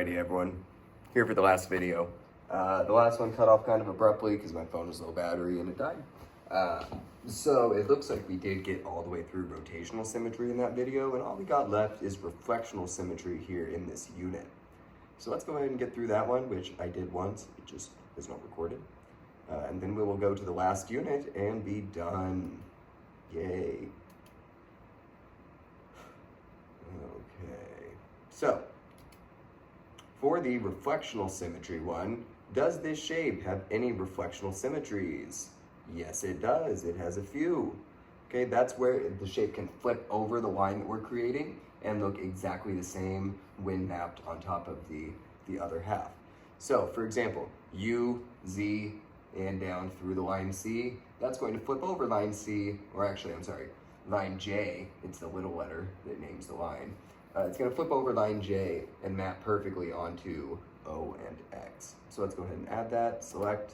Alrighty everyone, here for the last video. The last one cut off kind of abruptly because my phone was low battery and it died. So it looks like we did get all the way through rotational symmetry in that video, and all we got left is reflectional symmetry here in this unit. So let's go ahead and get through that one, which I did once, it just is not recorded. And then we will go to the last unit and be done. Yay. Okay, so for the reflectional symmetry one, does this shape have any reflectional symmetries? Yes, it does. It has a few. Okay, that's where the shape can flip over the line that we're creating and look exactly the same when mapped on top of the other half. So, for example, U, Z, and down through the line C, that's going to flip over line C, or actually, I'm sorry, line J. It's the little letter that names the line. It's going to flip over line J and map perfectly onto O and X. So let's go ahead and add that, select.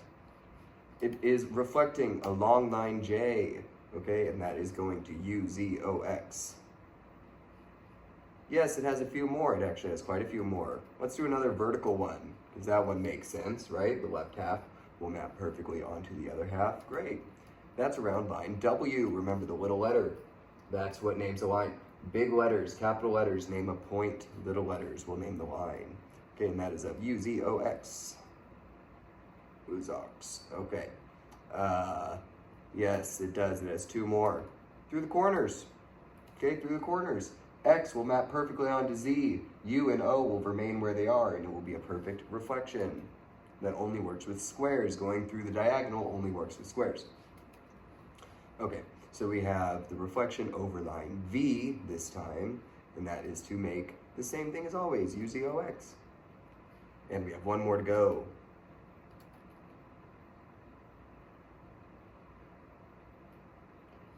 It is reflecting along line J, okay, and that is going to U, Z, O, X. Yes, it has a few more. It actually has quite a few more. Let's do another vertical one, because that one makes sense, right? The left half will map perfectly onto the other half. Great. That's around line W. Remember the little letter. That's what names a line. Big letters, capital letters, name a point. Little letters will name the line. Okay, and that is of U, Z, O, X. Uzox. Okay. Yes, it does. It has two more. Through the corners. Okay, through the corners. X will map perfectly onto Z. U and O will remain where they are, and it will be a perfect reflection. That only works with squares. Going through the diagonal only works with squares. Okay, so we have the reflection over line V this time, and that is to make the same thing as always, U, Z, O, X. And we have one more to go.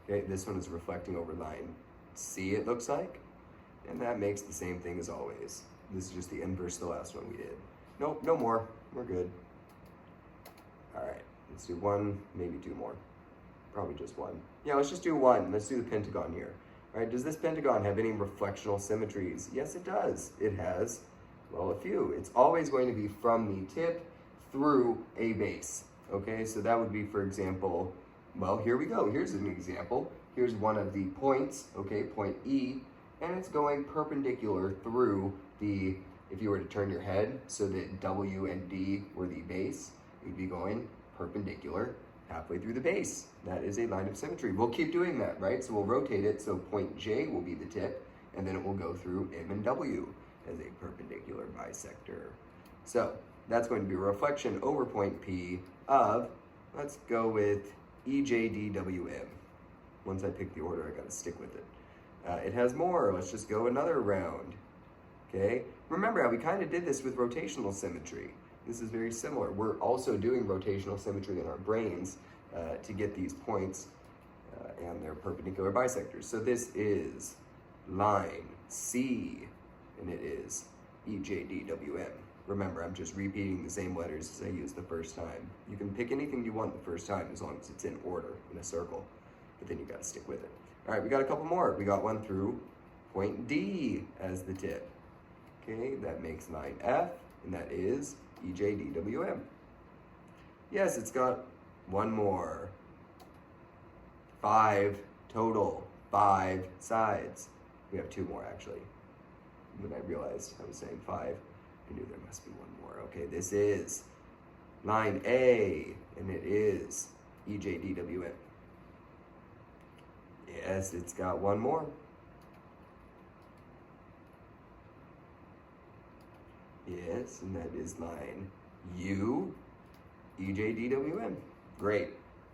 Okay, this one is reflecting over line C, it looks like, and that makes the same thing as always. This is just the inverse of the last one we did. Nope, no more, we're good. All right, let's do one, maybe two more. Probably just one. Yeah, let's just do one. Let's do the pentagon here. All right, does this pentagon have any reflectional symmetries? Yes, it does. It has, well, a few. It's always going to be from the tip through a base. Okay, so that would be, for example, well, here we go. Here's an example. Here's one of the points, okay, point E, and it's going perpendicular through the, if you were to turn your head so that W and D were the base, you'd be going perpendicular halfway through the base. That is a line of symmetry. We'll keep doing that, right? So we'll rotate it so point J will be the tip, and then it will go through M and W as a perpendicular bisector. So that's going to be a reflection over point P of, let's go with EJDWM. Once I pick the order, I gotta stick with it. It has more. Let's just go another round. Okay? Remember how we kind of did this with rotational symmetry. This is very similar. We're also doing rotational symmetry in our brains to get these points and their perpendicular bisectors. So this is line C, and it is EJDWM. Remember, I'm just repeating the same letters as I used the first time. You can pick anything you want the first time as long as it's in order, in a circle, but then you gotta stick with it. All right, we got a couple more. We got one through point D as the tip. Okay, that makes line F, and that is EJDWM. Yes, it's got one more. 5 total, 5 sides. We have 2 more actually. When I realized I was saying 5, I knew there must be one more. Okay, this is line A, and it is EJDWM. Yes, it's got one more. Yes, and that is line U, EJDWM. Great,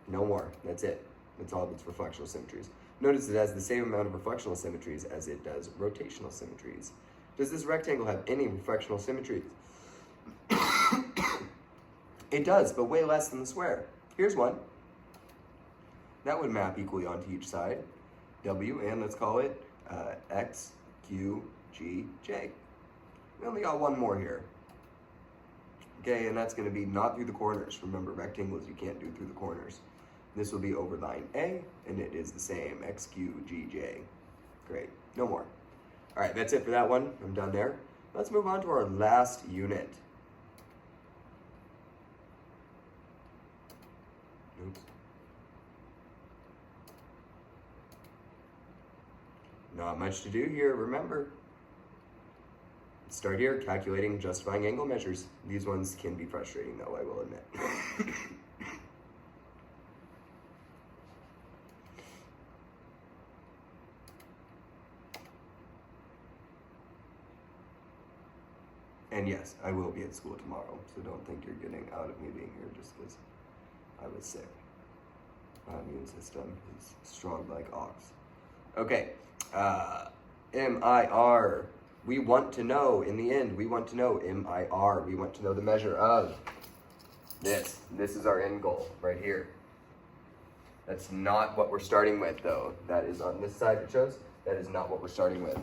no more, that's it. That's all of its reflectional symmetries. Notice it has the same amount of reflectional symmetries as it does rotational symmetries. Does this rectangle have any reflectional symmetries? It does, but way less than the square. Here's one. That would map equally onto each side. W, and let's call it X, Q, G, J. We only got one more here. Okay, and that's gonna be not through the corners. Remember, rectangles you can't do through the corners. This will be over line A, and it is the same, X, Q, G, J. Great, no more. All right, that's it for that one. I'm done there. Let's move on to our last unit. Oops. Not much to do here, remember. Start here, calculating justifying angle measures. These ones can be frustrating though, I will admit. And yes, I will be at school tomorrow, so don't think you're getting out of me being here just because I was sick. My immune system is strong like ox. Okay, MIR. We want to know, in the end, we want to know MIR. We want to know the measure of this. This is our end goal right here. That's not what we're starting with though. That is on this side it shows. That is not what we're starting with.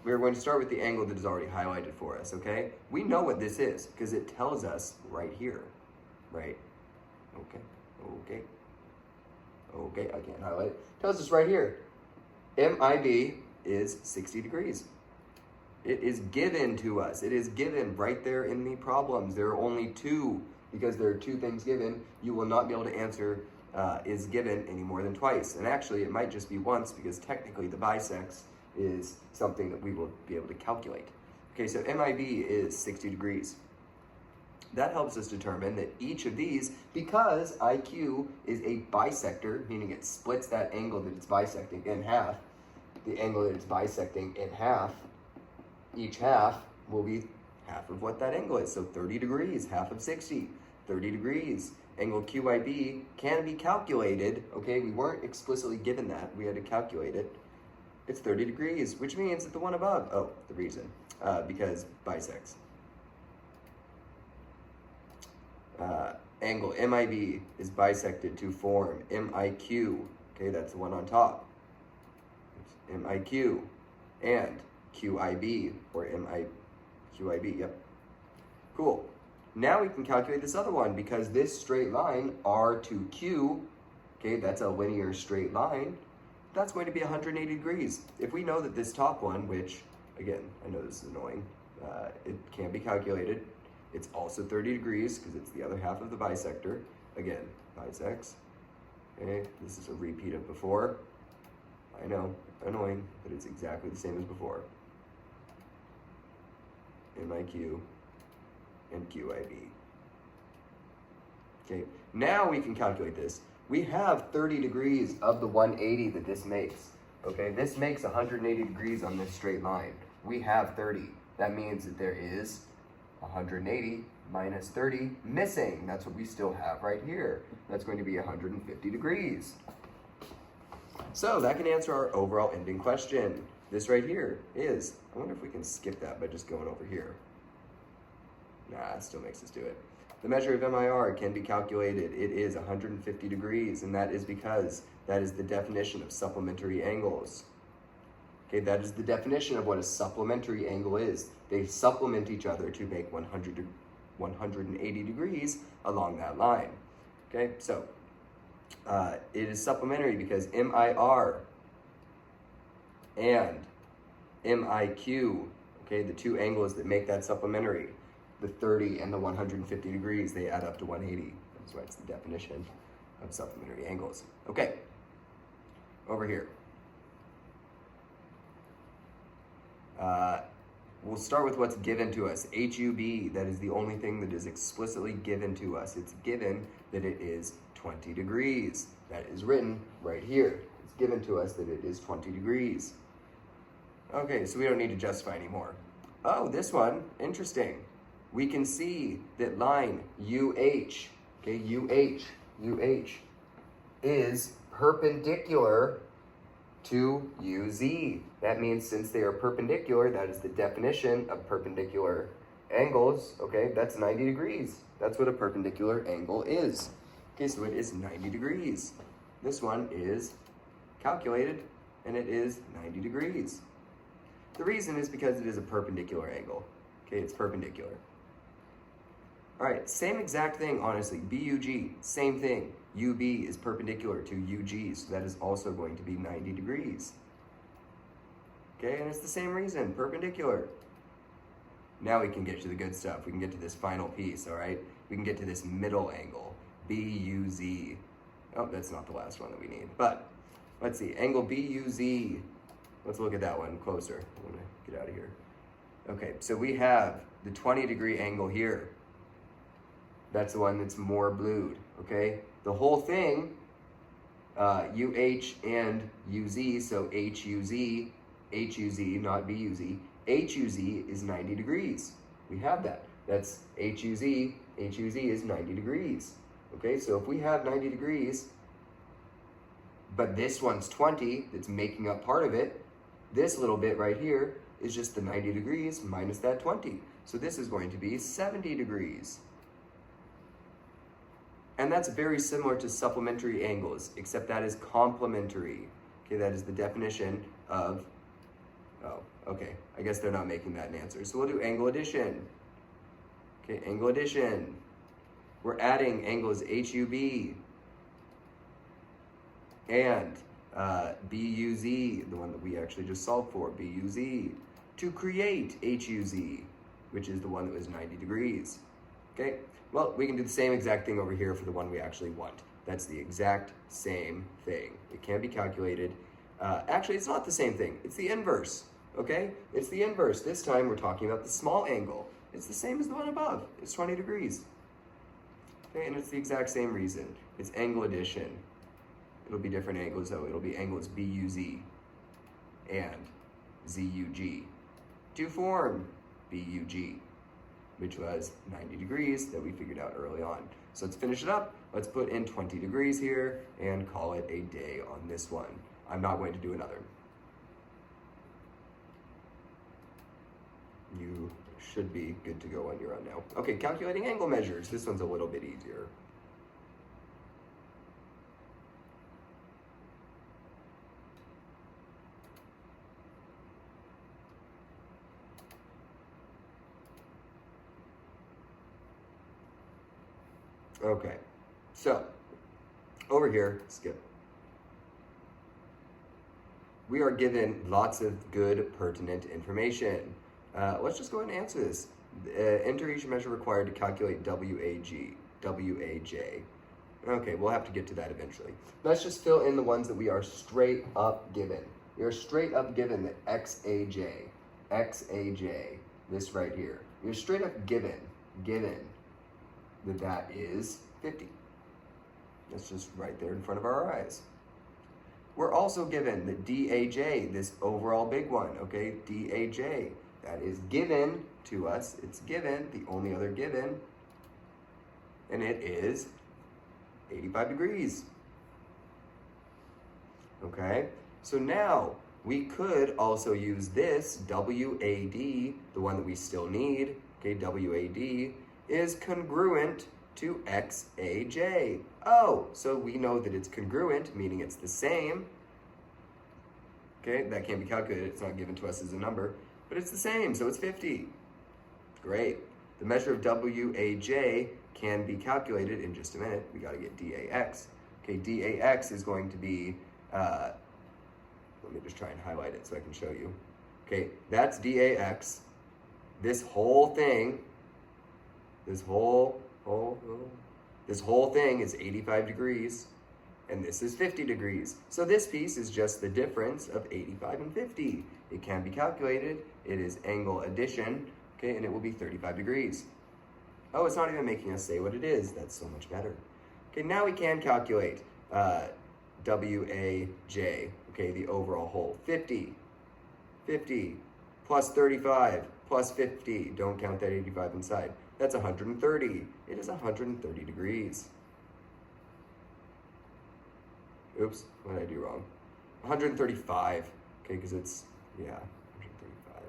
We're going to start with the angle that is already highlighted for us, okay? We know what this is because it tells us right here, right? Okay, I can't highlight it. Tells us right here. MIB is 60 degrees. It is given to us. It is given right there in the problems. There are only two, because there are two things given. You will not be able to answer is given any more than twice. And actually, it might just be once, because technically the bisects is something that we will be able to calculate. Okay, so MIB is 60 degrees. That helps us determine that each of these, because IQ is a bisector, meaning it splits that angle that it's bisecting in half, the angle that it's bisecting in half, each half will be half of what that angle is. So 30 degrees, half of 60, 30 degrees. Angle QIB can be calculated, okay? We weren't explicitly given that, we had to calculate it. It's 30 degrees, which means that the one above, oh, the reason, because bisects. Angle MIB is bisected to form MIQ, okay, that's the one on top. It's MIQ, and QIB, or MIQIB, yep. Cool. Now we can calculate this other one, because this straight line, R to Q, okay, that's a linear straight line, that's going to be 180 degrees. If we know that this top one, which, again, I know this is annoying, it can be calculated. It's also 30 degrees, because it's the other half of the bisector. Again, bisects. Okay, this is a repeat of before. I know, annoying, but it's exactly the same as before. MIQ and QIB. Okay, now we can calculate this. We have 30 degrees of the 180 that this makes. Okay, this makes 180 degrees on this straight line. We have 30. That means that there is 180 minus 30 missing. That's what we still have right here. That's going to be 150 degrees. So that can answer our overall ending question. This right here is, I wonder if we can skip that by just going over here. Nah, it still makes us do it. The measure of MIR can be calculated. It is 150 degrees, and that is because that is the definition of supplementary angles. Okay, that is the definition of what a supplementary angle is. They supplement each other to make 180 degrees along that line. Okay, so it is supplementary because MIR and MIQ, okay, the two angles that make that supplementary, the 30 and the 150 degrees, they add up to 180. That's why it's the definition of supplementary angles. Okay, over here. We'll start with what's given to us. HUB, that is the only thing that is explicitly given to us. It's given that it is 20 degrees. That is written right here. It's given to us that it is 20 degrees. Okay, so we don't need to justify anymore. Oh, this one, interesting. We can see that line UH, okay, UH is perpendicular to UZ. That means since they are perpendicular, that is the definition of perpendicular angles, okay, that's 90 degrees. That's what a perpendicular angle is. Okay, so it is 90 degrees. This one is calculated, and it is 90 degrees. The reason is because it is a perpendicular angle. Okay, it's perpendicular. All right, same exact thing, honestly. BUG, same thing. UB is perpendicular to UG, so that is also going to be 90 degrees. Okay, and it's the same reason, perpendicular. Now we can get to the good stuff. We can get to this final piece, all right? We can get to this middle angle, BUZ. Oh, that's not the last one that we need, but let's see, angle BUZ. Let's look at that one closer. I want to get out of here. Okay, so we have the 20-degree angle here. That's the one that's more blued, okay? The whole thing, UH and UZ, so HUZ, not BUZ, HUZ is 90 degrees. We have that. That's HUZ is 90 degrees. Okay, so if we have 90 degrees, but this one's 20, that's making up part of it, this little bit right here is just the 90 degrees minus that 20. So this is going to be 70 degrees. And that's very similar to supplementary angles, except that is complementary. Okay, that is the definition of, oh, okay, I guess they're not making that an answer. So we'll do angle addition. Okay, angle addition. We're adding angles HUB and BUZ, the one that we actually just solved for, BUZ, to create HUZ, which is the one that was 90 degrees. Okay, well, we can do the same exact thing over here for the one we actually want. That's the exact same thing. It can be calculated. Actually, it's not the same thing. It's the inverse, okay? It's the inverse. This time we're talking about the small angle. It's the same as the one above. It's 20 degrees. Okay, and it's the exact same reason. It's angle addition. It'll be different angles though. It'll be angles BUZ and ZUG to form BUG, which was 90 degrees that we figured out early on. So let's finish it up. Let's put in 20 degrees here and call it a day on this one. I'm not going to do another. You should be good to go on your own now. Okay, calculating angle measures. This one's a little bit easier. Okay, so over here, skip. We are given lots of good pertinent information. Let's just go ahead and answer this. Enter each measure required to calculate WAJ. Okay, we'll have to get to that eventually. Let's just fill in the ones that we are straight up given. We are straight up given that XAJ, this right here. You're straight up given that is 50. That's just right there in front of our eyes. We're also given that DAJ, this overall big one, okay? DAJ, that is given to us. It's given, the only other given, and it is 85 degrees. Okay, so now we could also use this WAD, the one that we still need, okay? WAD is congruent to XAJ. Oh, so we know that it's congruent, meaning it's the same. Okay, that can't be calculated, it's not given to us as a number, but it's the same, so it's 50. Great. The measure of WAJ can be calculated in just a minute. We gotta get DAX. Okay, DAX is going to be, let me just try and highlight it so I can show you. Okay, that's DAX. This whole thing, this whole thing is 85 degrees, and this is 50 degrees. So this piece is just the difference of 85 and 50. It can be calculated. It is angle addition, okay, and it will be 35 degrees. Oh, it's not even making us say what it is. That's so much better. Okay, now we can calculate WAJ, okay, the overall whole. 50 plus 35 plus 50. Don't count that 85 inside. That's 130. It is 130 degrees. Oops, what did I do wrong? 135, okay, because it's, yeah, 135.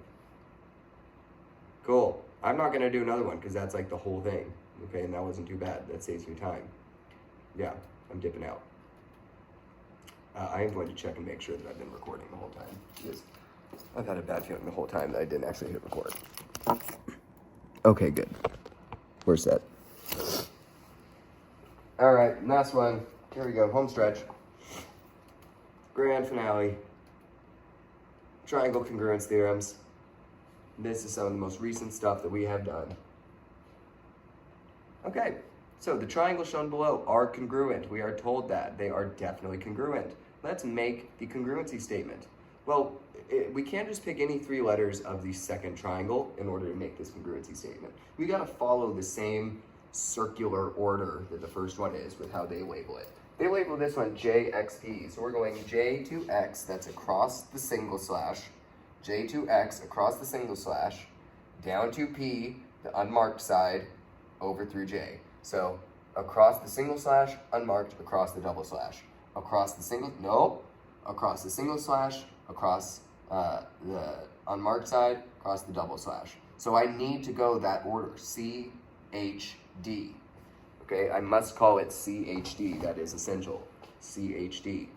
Cool. I'm not gonna do another one because that's like the whole thing, okay, and that wasn't too bad. That saves me time. Yeah, I'm dipping out. I am going to check and make sure that I've been recording the whole time, because I've had a bad feeling the whole time that I didn't actually hit record. Okay, good. We're set. All right, last one. Here we go, home stretch. Grand finale. Triangle congruence theorems. This is some of the most recent stuff that we have done. Okay, so the triangles shown below are congruent. We are told that. They are definitely congruent. Let's make the congruency statement. Well, we can't just pick any 3 letters of the second triangle in order to make this congruency statement. We got to follow the same circular order that the first one is with how they label it. They label this one JXP, so we're going J to X, that's across the single slash, J to X across the single slash, down to P, the unmarked side, over through J. So across the single slash, unmarked, across the double slash. Across the single, nope, across the single slash, across the unmarked side, across the double slash. So I need to go that order, C, H, D. Okay, I must call it CHD, that is essential, CHD.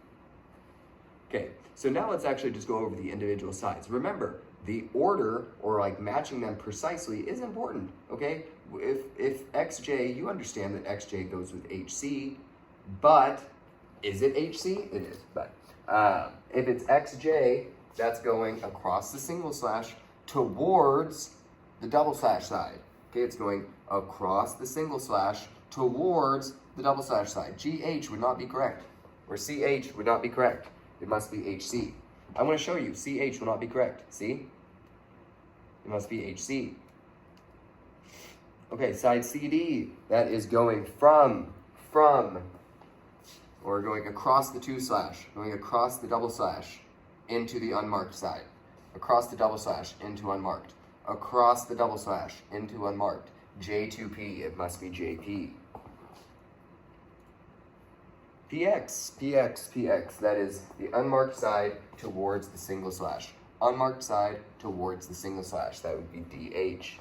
Okay, so now let's actually just go over the individual sides. Remember, the order, or like matching them precisely, is important, okay? If XJ, you understand that XJ goes with HC, but is it HC? It is, but if it's XJ, that's going across the single slash towards the double slash side. Okay, it's going across the single slash towards the double slash side. GH would not be correct, or CH would not be correct. It must be HC. I'm going to show you. CH will not be correct. See? It must be HC. Okay, side CD, that is going from, or going across the 2 slash, going across the double slash into the unmarked side. Across the double slash into unmarked. Across the double slash into unmarked. J2P, it must be JP. PX, PX, PX, that is the unmarked side towards the single slash. Unmarked side towards the single slash, that would be DH.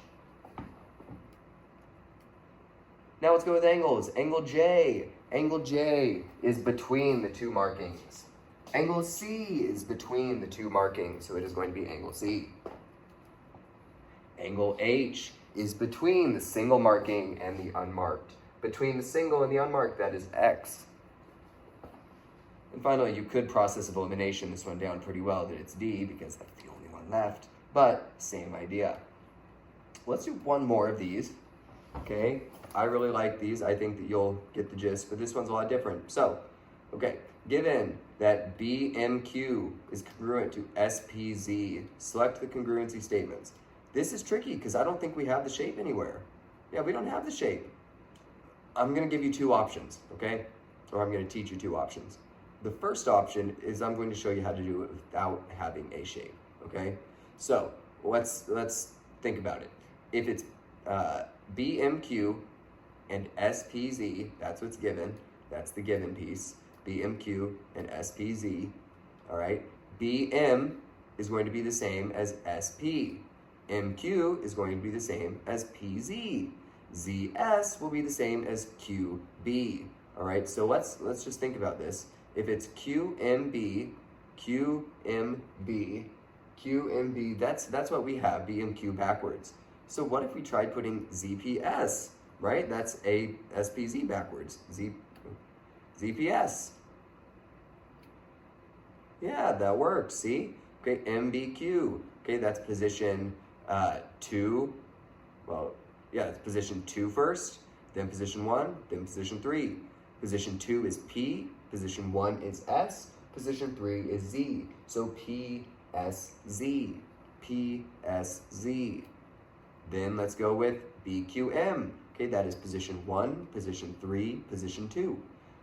Now let's go with angles. Angle J. Angle J is between the 2 markings. Angle C is between the 2 markings, so it is going to be angle C. Angle H is between the single marking and the unmarked. Between the single and the unmarked, that is X. And finally, you could process of elimination this one down pretty well that it's D because that's the only one left, but same idea. Let's do one more of these, okay? I really like these. I think that you'll get the gist, but this one's a lot different. So, okay, given that BMQ is congruent to SPZ, select the congruency statements. This is tricky because I don't think we have the shape anywhere. Yeah, we don't have the shape. I'm going to give you 2 options, okay? Or I'm going to teach you 2 options. The first option is I'm going to show you how to do it without having a shape, okay? So let's think about it. If it's BMQ and SPZ, that's what's given. That's the given piece. BMQ and SPZ, all right? BM is going to be the same as SP. MQ is going to be the same as PZ. ZS will be the same as QB, all right? So let's just think about this. If it's QMB, QMB, QMB, that's what we have, B and Q backwards. So what if we tried putting ZPS, right? That's a SPZ backwards, ZPS. Yeah, that works, see? Okay, MBQ, okay, that's position 2, well, yeah, it's position 2 first, then position 1, then position 3. Position 2 is P, position 1 is S, position 3 is Z. So PSZ, PSZ. Then let's go with BQM. Okay, that is position 1, position 3, position 2.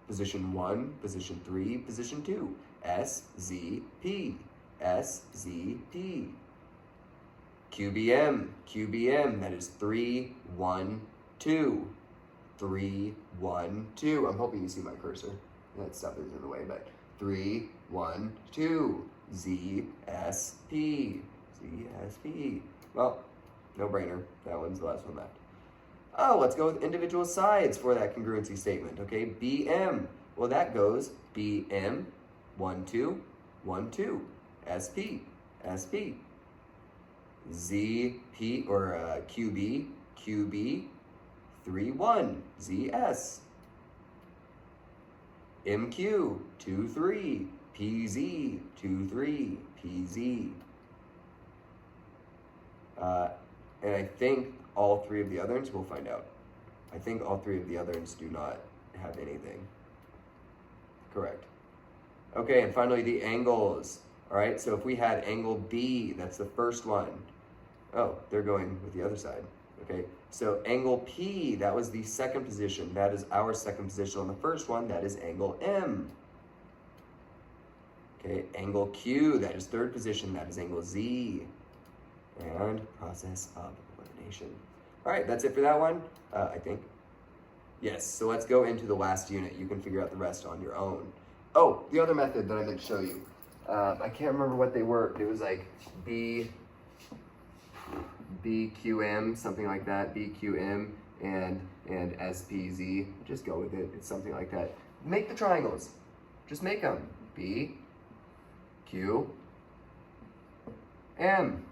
Position 1, position 3, position 2. SZP, SZP. QBM, QBM, that is 3, 1, 2. 3, 1, 2. I'm hoping you see my cursor. That stuff is in the way, but 3, 1, 2. ZSP, ZSP. Well, no brainer. That one's the last one left. Oh, let's go with individual sides for that congruency statement. Okay, BM. Well, that goes BM, 1, 2, 1, 2. SP, SP. ZP or QB, QB. 3, 1, ZS. MQ, 2, 3, PZ, 2, 3, PZ. And I think all three of the other ones, we'll find out. I think all three of the other ones do not have anything. Correct. Okay, and finally the angles. All right, so if we had angle B, that's the first one. Oh, they're going with the other side. Okay, so angle P, that was the second position. That is our second position on the first one. That is angle M. Okay, angle Q, that is third position. That is angle Z. And process of elimination. All right, that's it for that one, I think. Yes, so let's go into the last unit. You can figure out the rest on your own. Oh, the other method that I meant to show you. I can't remember what they were. It was like BQM, something like that. BQM and SPZ. Just go with it. It's something like that. Make the triangles. Just make them. B, Q, M.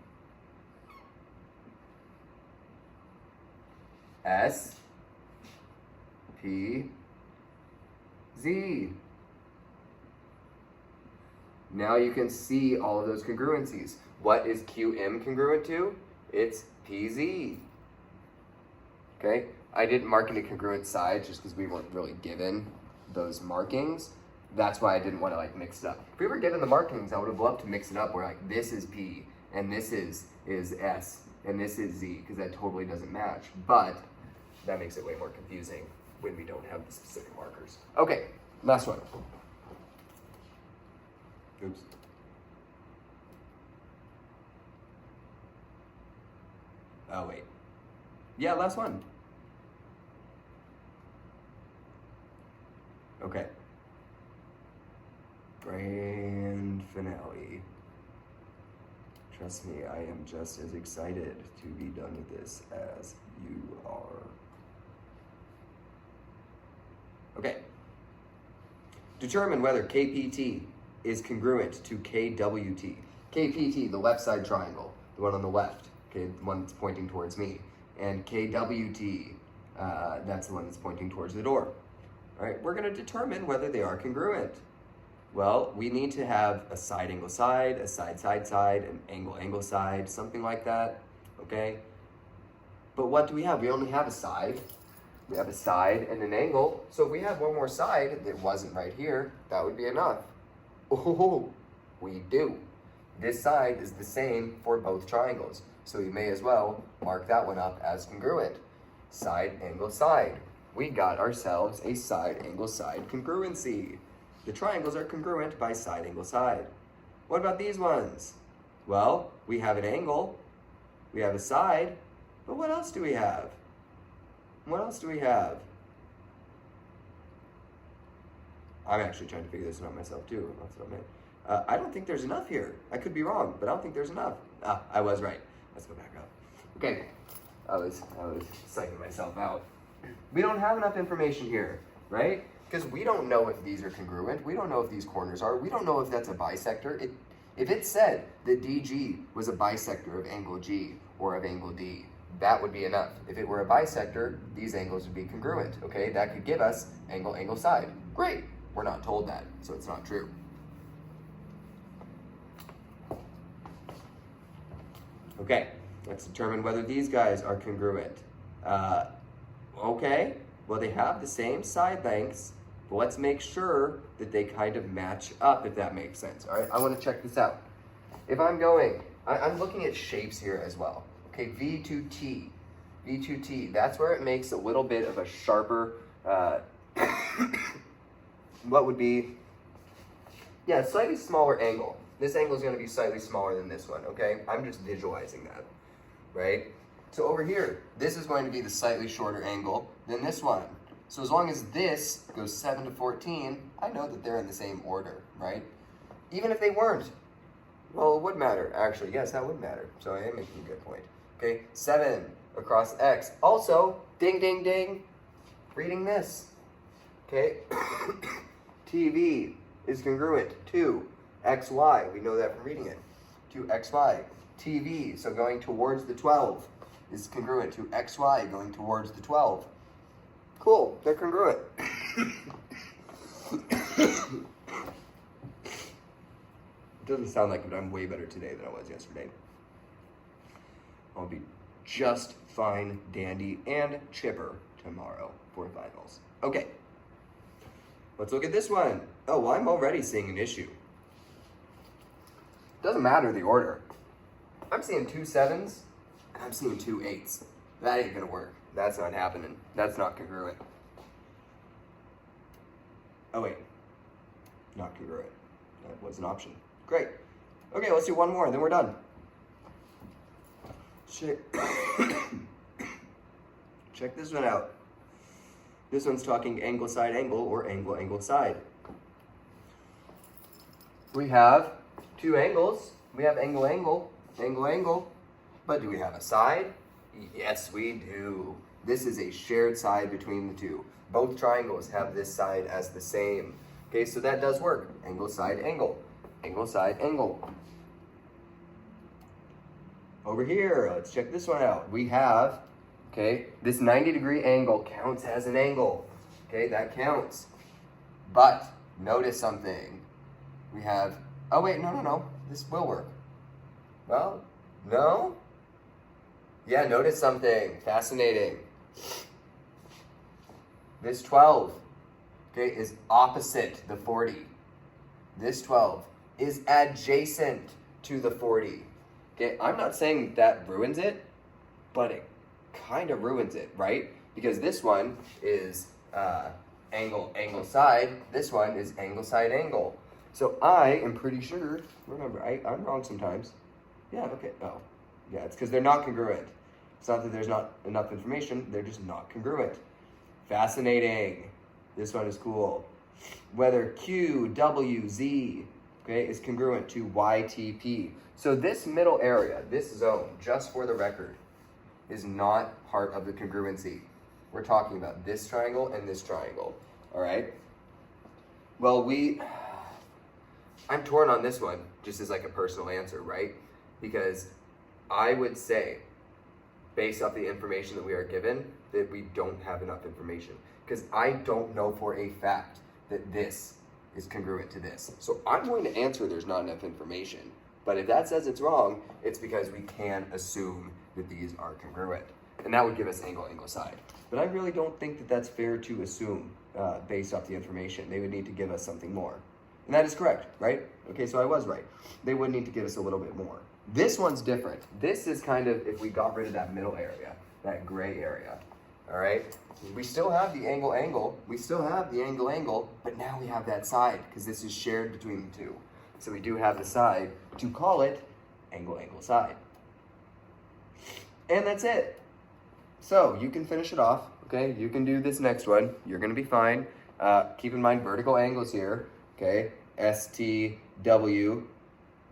S, P, Z. Now you can see all of those congruencies. What is QM congruent to? It's PZ. Okay, I didn't mark any congruent sides just because we weren't really given those markings. That's why I didn't want to like mix it up. If we were given the markings, I would have loved to mix it up where like this is P and this is S and this is Z, because that totally doesn't match. But that makes it way more confusing when we don't have the specific markers. Okay, last one. Oops. Oh, wait. Yeah, last one. Okay. Grand finale. Trust me, I am just as excited to be done with this as you are. Okay. Determine whether KPT is congruent to KWT. KPT, the left side triangle, the one on the left, okay, the one that's pointing towards me. And KWT, that's the one that's pointing towards the door. All right, we're gonna determine whether they are congruent. Well, we need to have a side angle side, a side side side, an angle angle side, something like that, okay? But what do we have? We only have a side. We have a side and an angle. So if we had one more side that wasn't right here, that would be enough. Oh, we do. This side is the same for both triangles. So we may as well mark that one up as congruent. Side angle side. We got ourselves a side angle side congruency. The triangles are congruent by side angle side. What about these ones? Well, we have an angle, we have a side, but what else do we have? What else do we have? I'm actually trying to figure this out myself too. That's what I meant. I don't think there's enough here. I could be wrong, but I don't think there's enough. Ah, I was right. Let's go back up. Okay, I was psyching myself out. We don't have enough information here, right? Because we don't know if these are congruent. We don't know if these corners are. We don't know if that's a bisector. If it said that DG was a bisector of angle G or of angle D, that would be enough. If it were a bisector, these angles would be congruent, okay? That could give us angle, angle, side. Great. We're not told that, so it's not true. Okay, let's determine whether these guys are congruent. Okay, well they have the same side lengths, but let's make sure that they kind of match up, if that makes sense. All right, I want to check this out. If I'm going, I'm looking at shapes here as well. Okay, V2T, V2T, that's where it makes a little bit of a sharper, what would be, yeah, slightly smaller angle. This angle is going to be slightly smaller than this one, okay? I'm just visualizing that, right? So over here, this is going to be the slightly shorter angle than this one. So as long as this goes 7 to 14, I know that they're in the same order, right? Even if they weren't, well, it would matter. Actually, yes, that would matter. So I am making a good point. Okay, 7 across X. Also, ding, ding, ding, reading this. Okay, TV is congruent to XY. We know that from reading it. To XY. TV, so going towards the 12, is congruent to XY going towards the 12. Cool, they're congruent. It doesn't sound like it, but I'm way better today than I was yesterday. I'll be just fine, dandy, and chipper tomorrow for finals. Okay, let's look at this one. Oh, well, I'm already seeing an issue. Doesn't matter the order. I'm seeing 2 7s, and I'm seeing 2 8s. That ain't gonna work. That's not happening. That's not congruent. Oh wait, not congruent. That was an option. Great. Okay, let's do one more, then we're done. Check this one out. This one's talking angle side angle or angle angle side. We have 2 angles. We have angle angle, angle angle. But do we have a side? Yes, we do. This is a shared side between the two. Both triangles have this side as the same. Okay, so that does work. Angle side angle, angle side angle. Over here, let's check this one out. We have, okay, this 90-degree angle counts as an angle. Okay, that counts. But notice something. We have, oh wait, no. This will work. Well, no? Yeah, notice something fascinating. This 12, okay, is opposite the 40. This 12 is adjacent to the 40. Okay, I'm not saying that ruins it, but it kind of ruins it, right? Because this one is angle, angle, side. This one is angle, side, angle. So I am pretty sure, remember, I'm wrong sometimes. Yeah, okay, oh. Yeah, it's because they're not congruent. It's not that there's not enough information, they're just not congruent. Fascinating. This one is cool. Whether Q, W, Z, okay, is congruent to Y, T, P. So this middle area, this zone, just for the record, is not part of the congruency. We're talking about this triangle and this triangle, all right? Well, I'm torn on this one, just as like a personal answer, right? Because I would say, based off the information that we are given, that we don't have enough information. Because I don't know for a fact that this is congruent to this. So I'm going to answer there's not enough information. But if that says it's wrong, it's because we can assume that these are congruent. And that would give us angle, angle, side. But I really don't think that that's fair to assume based off the information. They would need to give us something more. And that is correct, right? Okay, so I was right. They would need to give us a little bit more. This one's different. This is kind of if we got rid of that middle area, that gray area, all right? We still have the angle, angle. We still have the angle, angle, but now we have that side because this is shared between the two. So we do have the side to call it angle, angle, side. And that's it. So you can finish it off, okay? You can do this next one. You're gonna be fine. Keep in mind vertical angles here, okay? STW,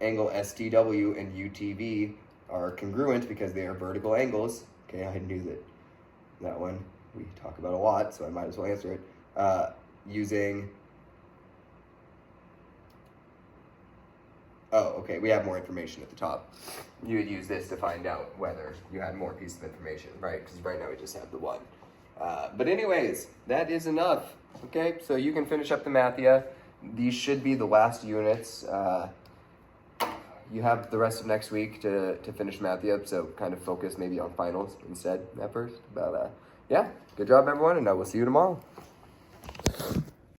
angle STW and UTV are congruent because they are vertical angles. Okay, I knew that one we talk about a lot, so I might as well answer it. Using, oh, okay, we have more information at the top. You would use this to find out whether you had more pieces of information, right? Because right now we just have the one. But anyways, that is enough. Okay, so you can finish up the MATHia. These should be the last units. You have the rest of next week to finish MATHia, so kind of focus maybe on finals instead at first. But yeah, good job everyone, and I will see you tomorrow.